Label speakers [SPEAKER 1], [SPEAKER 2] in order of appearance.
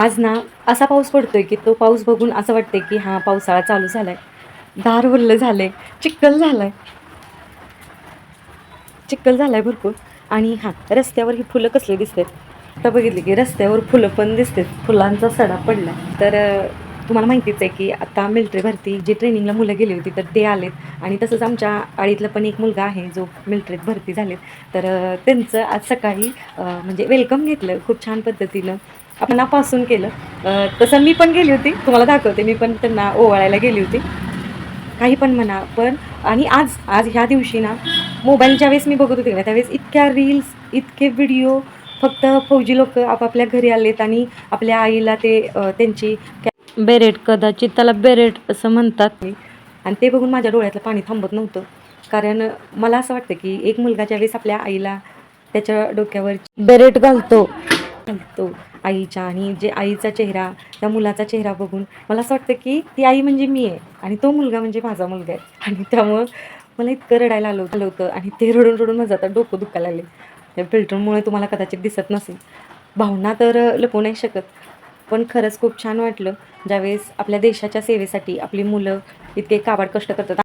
[SPEAKER 1] आज ना असा पाऊस पडतोय की तो पाऊस बघून असं वाटतंय की हा पावसाळा चालू झालाय. दार ओलं झालंय, चिखल झालाय, चिखल झालाय भरपूर. आणि हां, रस्त्यावर ही फुलं कसली दिसतात. आता बघितली की रस्त्यावर फुलं पण दिसतात. फुलांचा सडा पडलाय. तर तुम्हाला माहितीच आहे की आता मिलिटरी भरती जी ट्रेनिंगला मुलं गेली होती तर ते आलेत. आणि तसंच आमच्या आळीतला पण एक मुलगा आहे जो मिलिटरीत भरती झालेत. तर त्यांचं आज सकाळी म्हणजे वेलकम घेतलं खूप छान पद्धतीनं. मनापासून केलं. तसं मी पण गेली होती. तुम्हाला दाखवते. मी पण त्यांना ओवाळायला गेली होती. काही पण म्हणा, पण आणि आज आज ह्या दिवशी ना, मोबाईल ज्यावेळेस मी बघत होते ना, त्यावेळेस इतक्या रील्स, इतके व्हिडिओ, फक्त फौजी लोकं आपापल्या घरी आलेत आणि आपल्या आईला ते त्यांची बेरेट, कदाचित त्याला बेरेट असं म्हणतात. आणि ते बघून माझ्या डोळ्यातलं पाणी थांबत नव्हतं. कारण मला असं वाटतं, की एक मुलगा ज्यावेळेस आपल्या आईला त्याच्या डोक्यावर बेरेट घालतो आईच्या, आणि जे आईचा चेहरा, त्या मुलाचा चेहरा बघून मला असं वाटतं, की ती आई म्हणजे मी आहे आणि तो मुलगा म्हणजे माझा मुलगा आहे. आणि त्यामुळं मला इतकं रडायला आलं होतं आणि ते रडून माझं आता डोकं दुखायला लागले. त्या फिल्टरमुळे तुम्हाला कदाचित दिसत नसेल. भावना तर लपवू नाही शकत. पण खरंच खूप छान वाटलं, ज्यावेळेस आपल्या देशाच्या सेवेसाठी आपली मुलं इतके काबाड कष्ट करतात.